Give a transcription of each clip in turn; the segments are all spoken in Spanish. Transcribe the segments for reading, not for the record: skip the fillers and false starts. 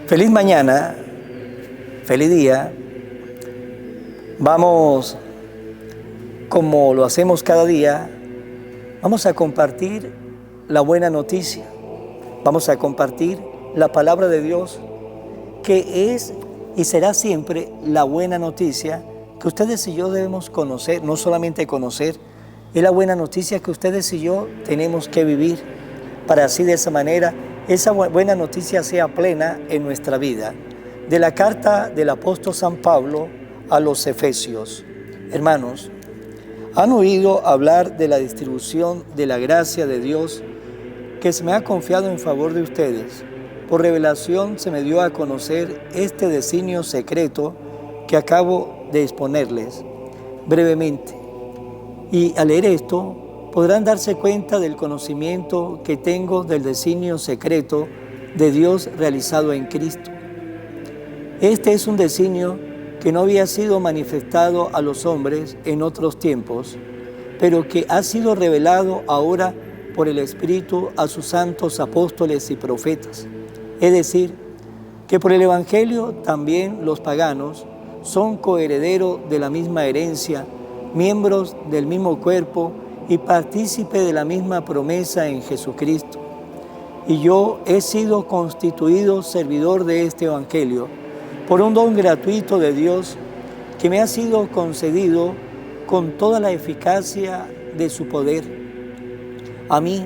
Feliz mañana, feliz día. Vamos, como lo hacemos cada día, vamos a compartir la buena noticia. Vamos a compartir la palabra de Dios, que es y será siempre la buena noticia que ustedes y yo debemos conocer, no solamente conocer, es la buena noticia que ustedes y yo tenemos que vivir, para así de esa manera esa buena noticia sea plena en nuestra vida. De la carta del apóstol San Pablo a los Efesios. Hermanos, ¿han oído hablar de la distribución de la gracia de Dios que se me ha confiado en favor de ustedes? Por revelación se me dio a conocer este designio secreto que acabo de exponerles brevemente. Y al leer esto, podrán darse cuenta del conocimiento que tengo del designio secreto de Dios realizado en Cristo. Este es un designio que no había sido manifestado a los hombres en otros tiempos, pero que ha sido revelado ahora por el Espíritu a sus santos apóstoles y profetas. Es decir, que por el Evangelio también los paganos son coherederos de la misma herencia, miembros del mismo cuerpo y partícipe de la misma promesa en Jesucristo. Y yo he sido constituido servidor de este Evangelio por un don gratuito de Dios que me ha sido concedido con toda la eficacia de su poder. A mí,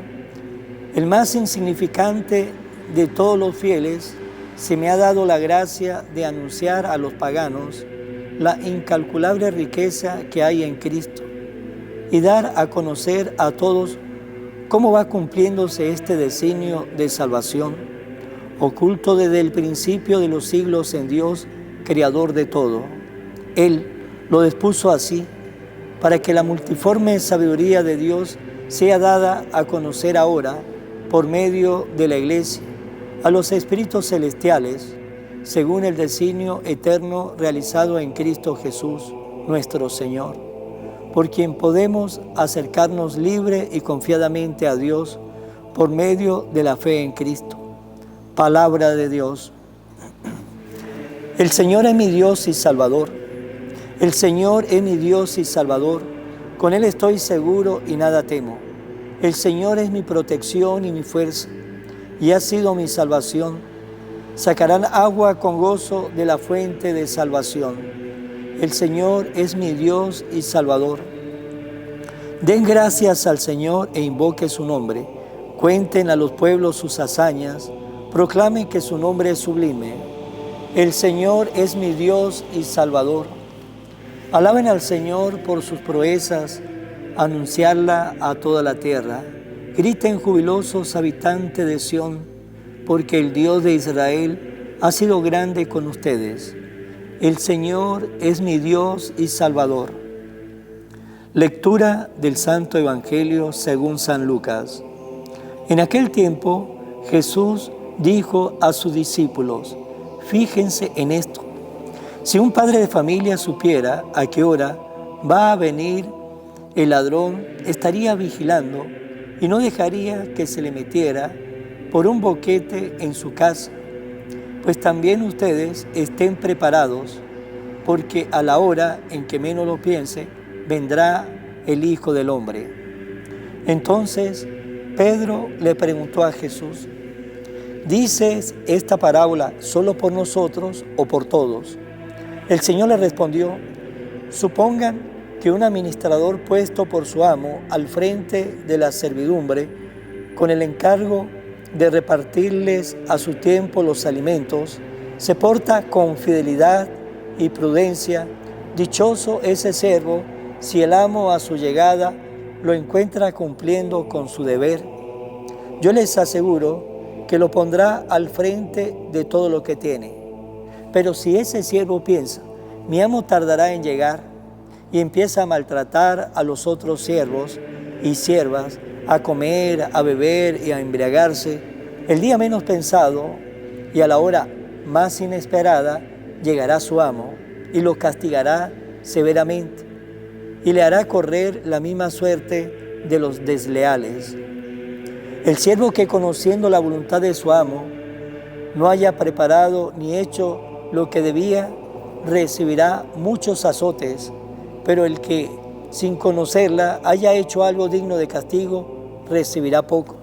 el más insignificante de todos los fieles, se me ha dado la gracia de anunciar a los paganos la incalculable riqueza que hay en Cristo y dar a conocer a todos cómo va cumpliéndose este designio de salvación, oculto desde el principio de los siglos en Dios, creador de todo. Él lo dispuso así, para que la multiforme sabiduría de Dios sea dada a conocer ahora, por medio de la Iglesia, a los espíritus celestiales, según el designio eterno realizado en Cristo Jesús, nuestro Señor, por quien podemos acercarnos libre y confiadamente a Dios por medio de la fe en Cristo. Palabra de Dios. El Señor es mi Dios y Salvador. El Señor es mi Dios y Salvador. Con Él estoy seguro y nada temo. El Señor es mi protección y mi fuerza, y ha sido mi salvación. Sacarán agua con gozo de la fuente de salvación. El Señor es mi Dios y Salvador. Den gracias al Señor e invoque su nombre. Cuenten a los pueblos sus hazañas. Proclamen que su nombre es sublime. El Señor es mi Dios y Salvador. Alaben al Señor por sus proezas, anunciarla a toda la tierra. Griten jubilosos habitantes de Sión, porque el Dios de Israel ha sido grande con ustedes. El Señor es mi Dios y Salvador. Lectura del Santo Evangelio según San Lucas. En aquel tiempo Jesús dijo a sus discípulos: fíjense en esto. Si un padre de familia supiera a qué hora va a venir el ladrón, estaría vigilando y no dejaría que se le metiera por un boquete en su casa. Pues también ustedes estén preparados, porque a la hora en que menos lo piense, vendrá el Hijo del Hombre. Entonces Pedro le preguntó a Jesús: ¿dices esta parábola solo por nosotros o por todos? El Señor le respondió: supongan que un administrador puesto por su amo al frente de la servidumbre, con el encargo de repartirles a su tiempo los alimentos, se porta con fidelidad y prudencia. Dichoso ese siervo si el amo a su llegada lo encuentra cumpliendo con su deber. Yo les aseguro que lo pondrá al frente de todo lo que tiene. Pero si ese siervo piensa: mi amo tardará en llegar, y empieza a maltratar a los otros siervos y siervas, a comer, a beber y a embriagarse, el día menos pensado y a la hora más inesperada llegará su amo y lo castigará severamente y le hará correr la misma suerte de los desleales. El siervo que, conociendo la voluntad de su amo, no haya preparado ni hecho lo que debía, recibirá muchos azotes, pero el que sin conocerla haya hecho algo digno de castigo, recibirá pocos.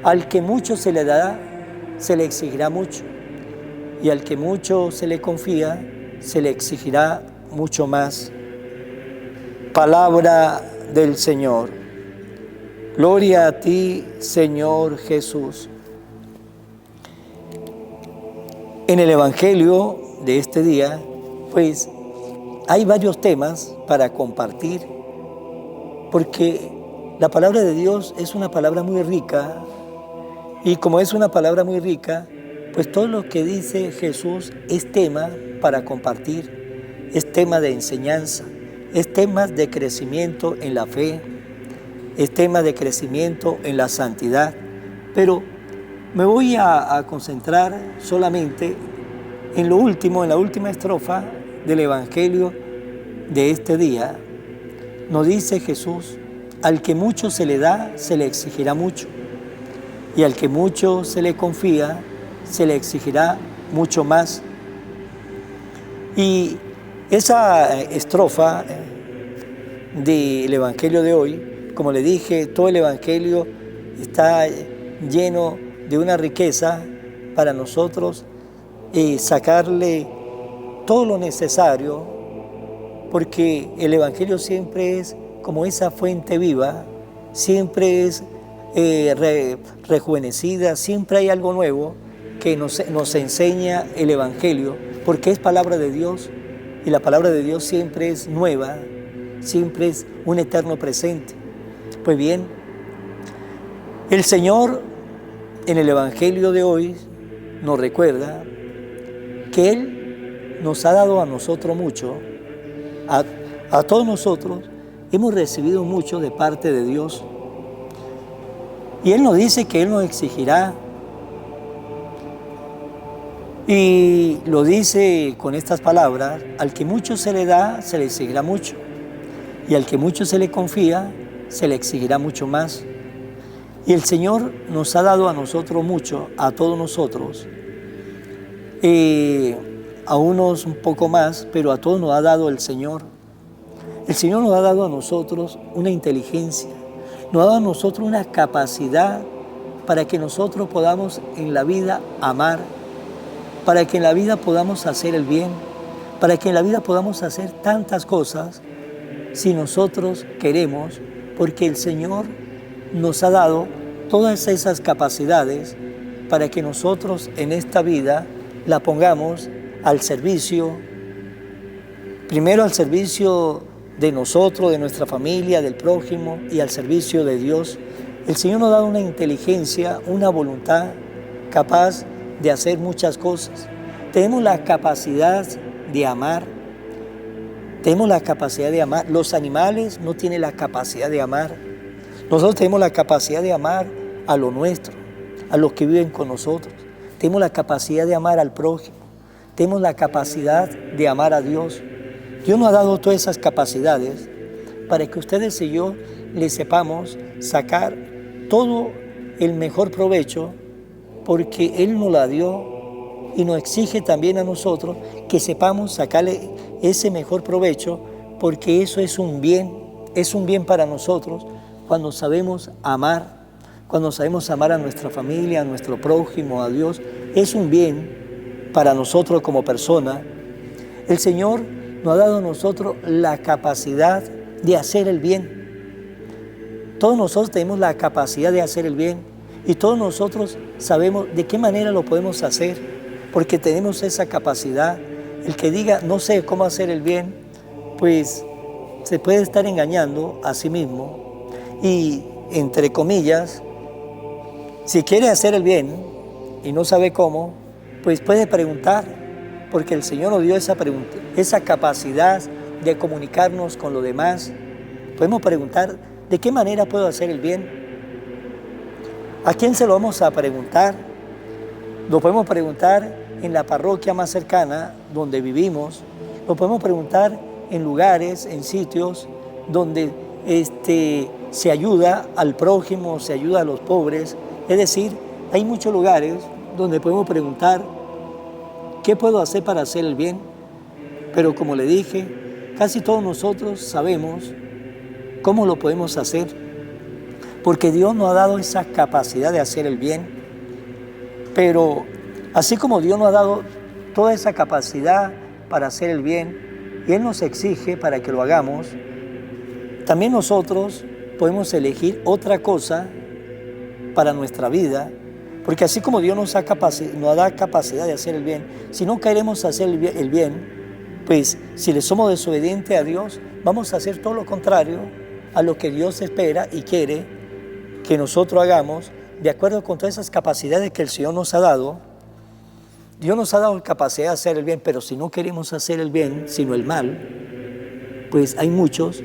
Al que mucho se le dará, se le exigirá mucho, y al que mucho se le confía, se le exigirá mucho más. Palabra del Señor. Gloria a ti, Señor Jesús. En el Evangelio de este día, pues hay varios temas para compartir, porque la palabra de Dios es una palabra muy rica, y como es una palabra muy rica, pues todo lo que dice Jesús es tema para compartir, es tema de enseñanza, es tema de crecimiento en la fe, es tema de crecimiento en la santidad. Pero me voy a concentrar solamente en lo último, en la última estrofa del Evangelio de este día. Nos dice Jesús: al que mucho se le da, se le exigirá mucho, y al que mucho se le confía, se le exigirá mucho más. Y esa estrofa del Evangelio de hoy, como le dije, todo el Evangelio está lleno de una riqueza para nosotros sacarle todo lo necesario, porque el Evangelio siempre es como esa fuente viva, siempre es rejuvenecida, siempre hay algo nuevo que nos enseña el Evangelio, porque es palabra de Dios, y la palabra de Dios siempre es nueva, siempre es un eterno presente. Pues bien, el Señor en el Evangelio de hoy nos recuerda que Él nos ha dado a nosotros mucho, a todos nosotros hemos recibido mucho de parte de Dios. Y Él nos dice que Él nos exigirá, y lo dice con estas palabras: al que mucho se le da, se le exigirá mucho, y al que mucho se le confía, se le exigirá mucho más. Y el Señor nos ha dado a nosotros mucho, a todos nosotros, a unos un poco más, pero a todos nos ha dado el Señor. El Señor nos ha dado a nosotros una inteligencia, nos ha dado a nosotros una capacidad para que nosotros podamos en la vida amar, para que en la vida podamos hacer el bien, para que en la vida podamos hacer tantas cosas si nosotros queremos, porque el Señor nos ha dado todas esas capacidades para que nosotros en esta vida la pongamos al servicio, primero al servicio de nosotros, de nuestra familia, del prójimo, y al servicio de Dios. El Señor nos da una inteligencia, una voluntad capaz de hacer muchas cosas. Tenemos la capacidad de amar. Tenemos la capacidad de amar. Los animales no tienen la capacidad de amar. Nosotros tenemos la capacidad de amar a lo nuestro, a los que viven con nosotros. Tenemos la capacidad de amar al prójimo. Tenemos la capacidad de amar a Dios. Dios nos ha dado todas esas capacidades para que ustedes y yo le sepamos sacar todo el mejor provecho, porque Él nos la dio y nos exige también a nosotros que sepamos sacarle ese mejor provecho, porque eso es un bien para nosotros cuando sabemos amar, cuando sabemos amar a nuestra familia, a nuestro prójimo, a Dios. Es un bien para nosotros como persona. El Señor nos ha dado a nosotros la capacidad de hacer el bien. Todos nosotros tenemos la capacidad de hacer el bien, y todos nosotros sabemos de qué manera lo podemos hacer, porque tenemos esa capacidad. El que diga no sé cómo hacer el bien, pues se puede estar engañando a sí mismo. Y entre comillas, si quiere hacer el bien y no sabe cómo, pues puede preguntar, porque el Señor nos dio esa capacidad de comunicarnos con los demás. Podemos preguntar: ¿de qué manera puedo hacer el bien? ¿A quién se lo vamos a preguntar? Lo podemos preguntar en la parroquia más cercana donde vivimos, lo podemos preguntar en lugares, en sitios donde se ayuda al prójimo, se ayuda a los pobres. Es decir, hay muchos lugares donde podemos preguntar, ¿qué puedo hacer para hacer el bien? Pero como le dije, casi todos nosotros sabemos cómo lo podemos hacer, porque Dios nos ha dado esa capacidad de hacer el bien. Pero así como Dios nos ha dado toda esa capacidad para hacer el bien, y Él nos exige para que lo hagamos, también nosotros podemos elegir otra cosa para nuestra vida, porque así como Dios nos da capacidad de hacer el bien, si no queremos hacer el bien, pues si le somos desobedientes a Dios, vamos a hacer todo lo contrario a lo que Dios espera y quiere que nosotros hagamos, de acuerdo con todas esas capacidades que el Señor nos ha dado. Dios nos ha dado capacidad de hacer el bien, pero si no queremos hacer el bien, sino el mal, pues hay muchos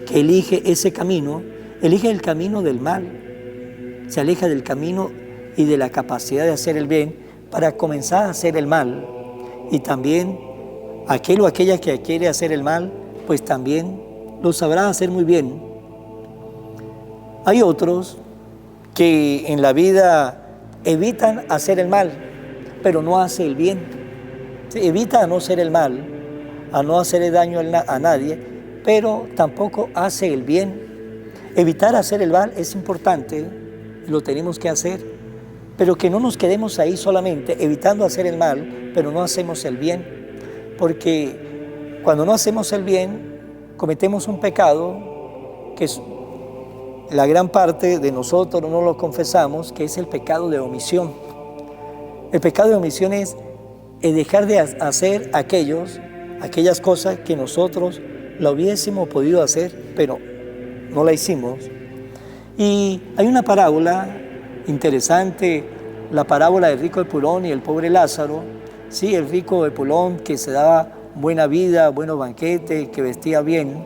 que eligen ese camino, eligen el camino del mal, se aleja del camino y de la capacidad de hacer el bien para comenzar a hacer el mal. Y también aquel o aquella que quiere hacer el mal, pues también lo sabrá hacer muy bien. Hay otros que en la vida evitan hacer el mal, pero no hace el bien. Evita a no hacer el mal, a no hacerle daño a nadie, pero tampoco hace el bien. Evitar hacer el mal es importante, lo tenemos que hacer, pero que no nos quedemos ahí solamente evitando hacer el mal, pero no hacemos el bien, porque cuando no hacemos el bien, cometemos un pecado que es la gran parte de nosotros no lo confesamos, que es el pecado de omisión. El pecado de omisión es dejar de hacer aquellas cosas que nosotros la hubiésemos podido hacer, pero no la hicimos. Y hay una parábola interesante, la parábola del rico Epulón y el pobre Lázaro. Sí, el rico Epulón, que se daba buena vida, buenos banquetes, que vestía bien,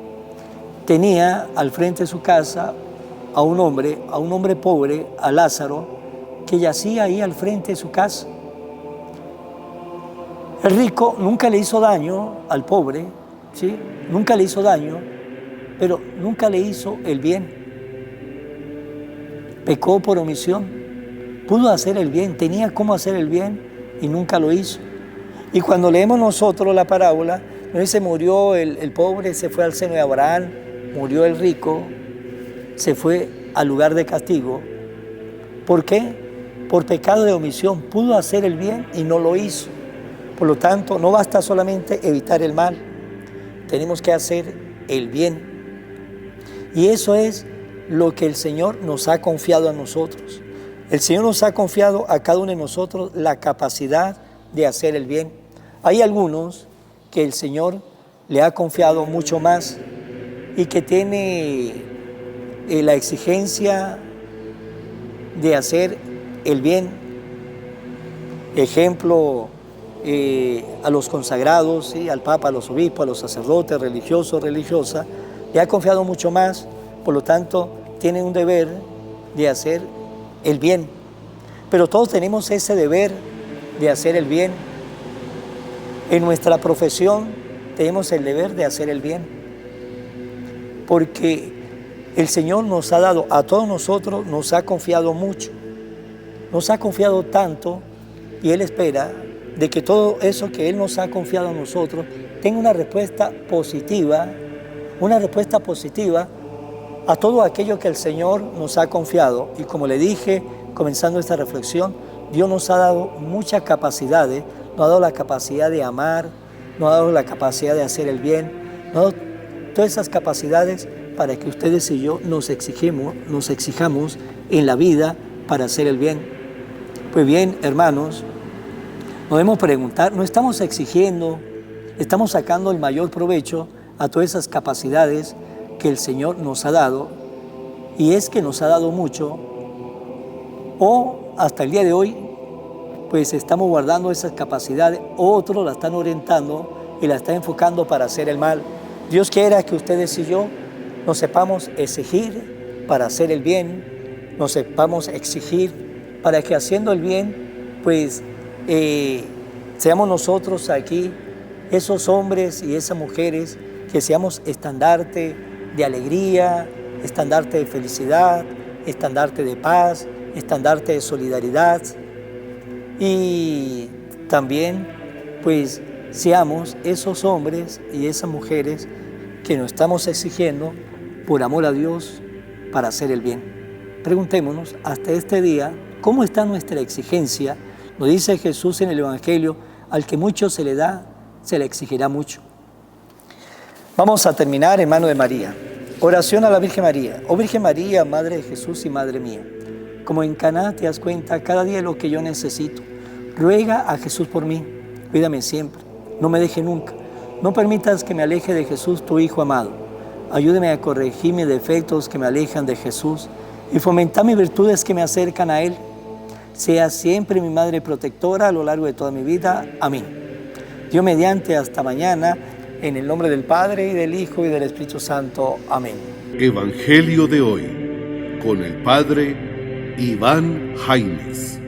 tenía al frente de su casa a un hombre pobre, a Lázaro, que yacía ahí al frente de su casa. El rico nunca le hizo daño al pobre, ¿sí? Nunca le hizo daño, pero nunca le hizo el bien. Pecó por omisión, pudo hacer el bien, tenía cómo hacer el bien y nunca lo hizo. Y cuando leemos nosotros la parábola, no dice murió el pobre, se fue al seno de Abraham, murió el rico, se fue al lugar de castigo. ¿Por qué? Por pecado de omisión, pudo hacer el bien y no lo hizo. Por lo tanto, no basta solamente evitar el mal, tenemos que hacer el bien. Y eso es lo que el Señor nos ha confiado a nosotros. El Señor nos ha confiado a cada uno de nosotros la capacidad de hacer el bien. Hay algunos que el Señor le ha confiado mucho más y que tiene la exigencia de hacer el bien. Ejemplo, a los consagrados, ¿sí? Al Papa, a los obispos, a los sacerdotes, religiosos, religiosas, le ha confiado mucho más, por lo tanto, tienen un deber de hacer el bien. Pero todos tenemos ese deber de hacer el bien. En nuestra profesión tenemos el deber de hacer el bien. Porque el Señor nos ha dado, a todos nosotros nos ha confiado mucho. Nos ha confiado tanto y Él espera de que todo eso que Él nos ha confiado a nosotros tenga una respuesta positiva a todo aquello que el Señor nos ha confiado. Y como le dije, comenzando esta reflexión, Dios nos ha dado muchas capacidades, nos ha dado la capacidad de amar, nos ha dado la capacidad de hacer el bien, nos ha dado todas esas capacidades para que ustedes y yo nos exijamos en la vida para hacer el bien. Pues bien, hermanos, nos debemos preguntar, ¿no estamos exigiendo, estamos sacando el mayor provecho a todas esas capacidades que el Señor nos ha dado? Y es que nos ha dado mucho, o hasta el día de hoy, pues estamos guardando esas capacidades, otros la están orientando y la están enfocando para hacer el mal. Dios quiera que ustedes y yo nos sepamos exigir para hacer el bien, nos sepamos exigir para que haciendo el bien, pues seamos nosotros aquí esos hombres y esas mujeres que seamos estandarte de alegría, estandarte de felicidad, estandarte de paz, estandarte de solidaridad. Y también, pues, seamos esos hombres y esas mujeres que nos estamos exigiendo por amor a Dios para hacer el bien. Preguntémonos hasta este día, ¿cómo está nuestra exigencia? Nos dice Jesús en el Evangelio, al que mucho se le da, se le exigirá mucho. Vamos a terminar en mano de María. Oración a la Virgen María. Oh Virgen María, Madre de Jesús y Madre mía, como en Caná te das cuenta cada día lo que yo necesito. Ruega a Jesús por mí, cuídame siempre, no me deje nunca. No permitas que me aleje de Jesús, tu Hijo amado. Ayúdame a corregir mis defectos que me alejan de Jesús y fomentar mis virtudes que me acercan a Él. Sea siempre mi Madre protectora a lo largo de toda mi vida. Amén. Dios mediante, hasta mañana, en el nombre del Padre, y del Hijo, y del Espíritu Santo. Amén. Evangelio de hoy, con el Padre Iván Jaimes.